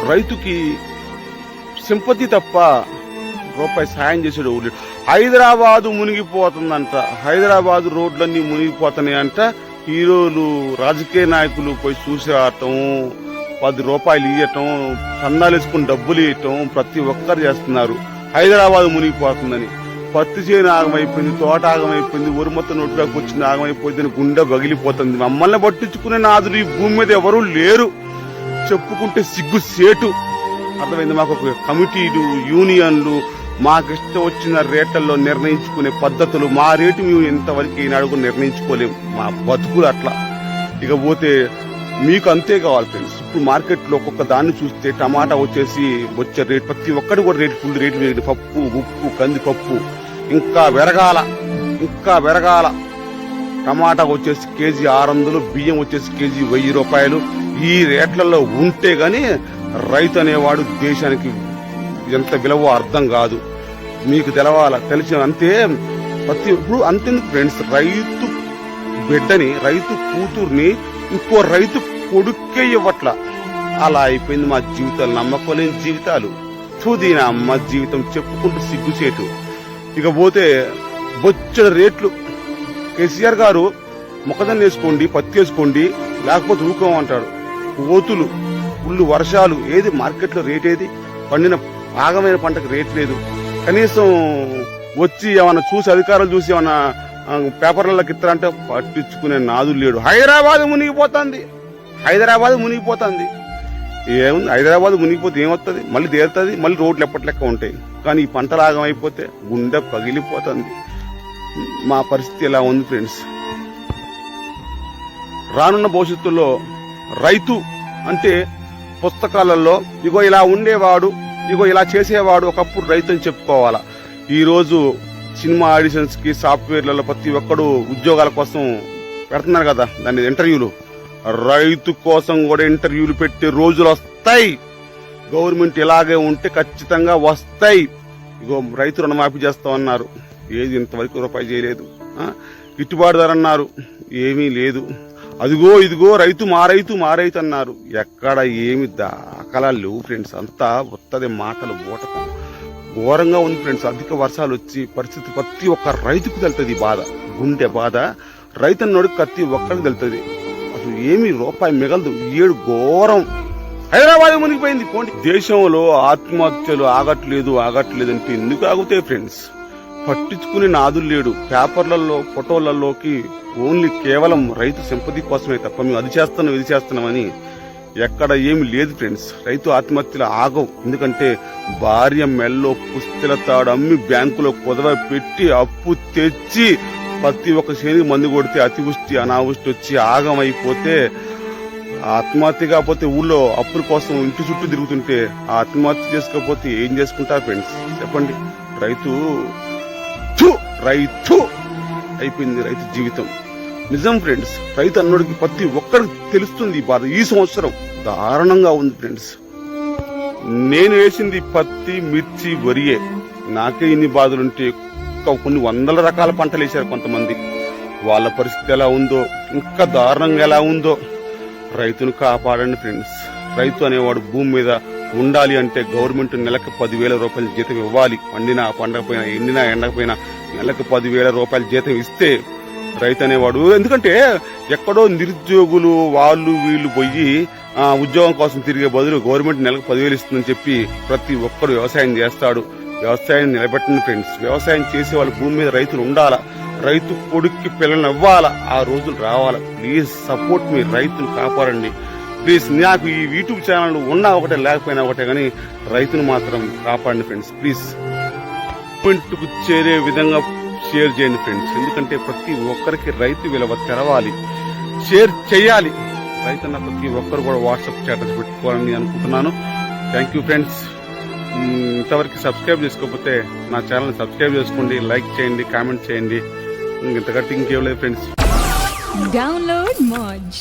రైతుకి సింపతి తప్ప రూపాయి సాయం చేసాడు. హైదరాబాదు మునిగిపోతుందంట, హైదరాబాదు రోడ్లన్నీ మునిగిపోతున్నాయంట. హీరోలు రాజకీయ నాయకులు పోయి చూసి రావటం, 10 రూపాయలు ఇవ్వటం, సన్నాలు వేసుకుని డబ్బులు ఇవ్వటం ప్రతి ఒక్కరు చేస్తున్నారు. హైదరాబాదు మునిగిపోతుందని పత్తి చేను ఆగమైపోయింది, తోట ఆగమైపోయింది, ఉరుమత్త నోట్లోకి వచ్చింది ఆగమైపోయింది, గుండె పగిలిపోతుంది. మమ్మల్ని పట్టించుకునే నాదులు ఈ భూమి మీద ఎవరూ లేరు. చెప్పుకుంటే సిగ్గు సేటు. అర్థమైంది. మాకు ఒక కమిటీలు, యూనియన్లు, మాకిష్టం వచ్చిన రేట్లలో నిర్ణయించుకునే పద్ధతులు, మా రేటు మేము ఇంతవరకు ఈనాడు నిర్ణయించుకోలేము. మా బతుకులు అట్లా. ఇకపోతే మీకు అంతే కావాలి ఫ్రెండ్స్. ఇప్పుడు మార్కెట్లో ఒక్కొక్క దాన్ని చూస్తే టమాటా వచ్చేసి వచ్చే రేట్ ప్రతి ఒక్కటి కూడా రేటు ఫుల్ రేట్లు పెరిగింది. పప్పు, ఉప్పు, కందిపప్పు ఇంకా పెరగాల. టమాటా వచ్చేసి కేజీ 600, బియ్యం వచ్చేసి కేజీ 1000 రూపాయలు. ఈ రేట్లలో ఉంటే గాని రైతు అనేవాడు దేశానికి ఎంత విలువ అర్థం కాదు. మీకు తెలవాల, తెలిసిన అంతే. ఇప్పుడు అంతెందుకు ఫ్రెండ్స్, రైతు బిడ్డని, రైతు కూతుర్ని ఇంకో రైతు కొడుక్కే ఇవ్వట్ల. అలా అయిపోయింది మా జీవితాలు. నమ్మకోలేని జీవితాలు. దీని అమ్మ జీవితం చెప్పుకుంటూ సిగ్గుచేటు. ఇకపోతే బొచ్చడి రేట్లు. కేసీఆర్ గారు మొక్కజొన్న వేసుకోండి, పత్తి వేసుకోండి, లేకపోతే ఊకోమంటాడు. కోతులు, ఫుల్లు వర్షాలు, ఏది మార్కెట్లో రేట్ ఏది? పండిన ఆగమైన పంటకు రేట్ లేదు. కనీసం వచ్చి ఏమన్నా చూసి, అధికారులు చూసి ఏమన్నా పేపర్లకి ఇస్తారంటే పట్టించుకునే నాదులు లేడు. హైదరాబాద్ మునిగిపోతుంది. ఏముంది, హైదరాబాద్ మునిగిపోతే ఏమవుతుంది? మళ్ళీ తేలుతుంది, మళ్ళీ రోడ్లు ఎప్పటిలెక్క ఉంటాయి. కానీ ఈ పంట లాగం అయిపోతే గుండె పగిలిపోతుంది. మా పరిస్థితి ఎలా ఉంది ఫ్రెండ్స్? రానున్న భవిష్యత్తులో రైతు అంటే పుస్తకాలలో ఇగో ఇలా ఉండేవాడు, ఇగో ఇలా చేసేవాడు ఒకప్పుడు రైతు అని చెప్పుకోవాలా. ఈ రోజు సినిమా ఆడిషన్స్ కి, సాఫ్ట్వేర్లలో ప్రతి ఒక్కడు ఉద్యోగాల కోసం పెడుతున్నారు కదా, దాని ఇంటర్వ్యూలు. రైతు కోసం కూడా ఇంటర్వ్యూలు పెట్టే రోజులు వస్తాయి. గవర్నమెంట్ ఇలాగే ఉంటే ఖచ్చితంగా వస్తాయి. ఇగో రైతు రుణమాఫీ చేస్తామన్నారు, ఏది ఇంతవరకు రూపాయి చేయలేదు. గిట్టుబాటు ధర అన్నారు, ఏమీ లేదు. అదిగో ఇదిగో రైతు మా రైతు అన్నారు, ఎక్కడ ఏమి దాఖలాలు లేవు ఫ్రెండ్స్. అంతా వత్తదే మాటలు బోటకం. ఘోరంగా ఉంది ఫ్రెండ్స్. అధిక వర్షాలు వచ్చి పరిస్థితి ప్రతి ఒక్క రైతుకు తెలుస్తుంది. బాధ, గుండె బాధ రైతు అన్నోడు ప్రతి ఒక్కరికి తెలుస్తుంది. అసలు ఏమి రూపాయి మిగలదు. 7 ఘోరం. హైదరాబాద్ మునిగిపోయింది. పోండి. దేశంలో ఆత్మహత్యలు ఆగట్లేదు అంటే ఎందుకు ఆగుతాయి ఫ్రెండ్స్? పట్టించుకునే నాదులు లేడు. పేపర్లలో, ఫోటోలలోకి ఓన్లీ కేవలం రైతు సింపతి కోసమే తప్ప మేము అది చేస్తున్నాం, ఇది చేస్తున్నామని ఎక్కడ ఏమి లేదు ఫ్రెండ్స్. రైతు ఆత్మహత్యలు ఆగవు. ఎందుకంటే భార్య మెల్లో పుస్తల తాడు అమ్మి బ్యాంకులో కుదవ పెట్టి అప్పు తెచ్చి ప్రతి ఒక్క శ్రేణికి మందు కొడితే అతివృష్టి, అనావృష్టి వచ్చి ఆగమైపోతే, ఆత్మహత్య కాకపోతే ఊళ్ళో అప్పుల కోసం ఇంటి చుట్టూ తిరుగుతుంటే ఆత్మహత్య చేసుకోకపోతే ఏం చేసుకుంటారు ఫ్రెండ్స్ చెప్పండి? రైతు అయిపోయింది రైతు జీవితం. నిజం ఫ్రెండ్స్, రైతు అన్నోడికి ప్రతి ఒక్కరికి తెలుస్తుంది ఈ బాధ. ఈ సంవత్సరం దారుణంగా ఉంది ఫ్రెండ్స్. నేను వేసింది పత్తి, మిర్చి, వరియే. నాకే ఇన్ని బాధలుంటే కొన్ని వందల రకాల పంటలు వేశారు కొంతమంది. వాళ్ళ పరిస్థితి ఎలా ఉందో, ఇంకా దారుణంగా ఎలా ఉందో. రైతును కాపాడండి ఫ్రెండ్స్. రైతు అనేవాడు భూమి మీద ఉండాలి అంటే గవర్నమెంట్ నెలకు 10,000 రూపాయల జీతం ఇవ్వాలి. పండినా పండకపోయినా, ఎండినా ఎండకపోయినా నెలకు 10,000 రూపాయల జీతం ఇస్తే రైతు అనేవాడు. ఎందుకంటే ఎక్కడో నిరుద్యోగులు వాళ్ళు వీళ్ళు పోయి ఉద్యోగం కోసం తిరిగే బదులు గవర్నమెంట్ నెలకు 10,000 ఇస్తుందని చెప్పి ప్రతి ఒక్కరు వ్యవసాయం చేస్తాడు. వ్యవసాయం నిలబెట్టండి ఫ్రెండ్స్. వ్యవసాయం చేసే వాళ్ళు భూమి మీద రైతులు ఉండాలా. రైతు కొడుక్కి పిల్లలు ఇవ్వాలా. ఆ రోజులు రావాలా. ప్లీజ్ సపోర్ట్ మీ. రైతును కాపాడండి ప్లీజ్. నాకు ఈ యూట్యూబ్ ఛానల్ ఉన్నా ఒకటే లేకపోయినా ఒకటే, కానీ రైతును మాత్రం కాపాడండి ఫ్రెండ్స్ ప్లీజ్. గవర్నమెంట్కు చేరే విధంగా షేర్ చేయండి ఫ్రెండ్స్. ఎందుకంటే ప్రతి ఒక్కరికి రైతు విలువ తెలవాలి. షేర్ చేయాలి. రైతన్న ప్రతి ఒక్కరు కూడా వాట్సాప్ స్టేటస్ పెట్టుకోవాలని అనుకుంటున్నాను. Thank you friends. ఇంతవరకు సబ్స్క్రైబ్ చేసుకోకపోతే నా ఛానల్ సబ్స్క్రైబ్ చేసుకోండి, లైక్ చేయండి, కామెంట్ చేయండి. ఇంతకంటే ఇంకేం లేదు ఫ్రెండ్స్. డౌన్లోడ్ మోజ్.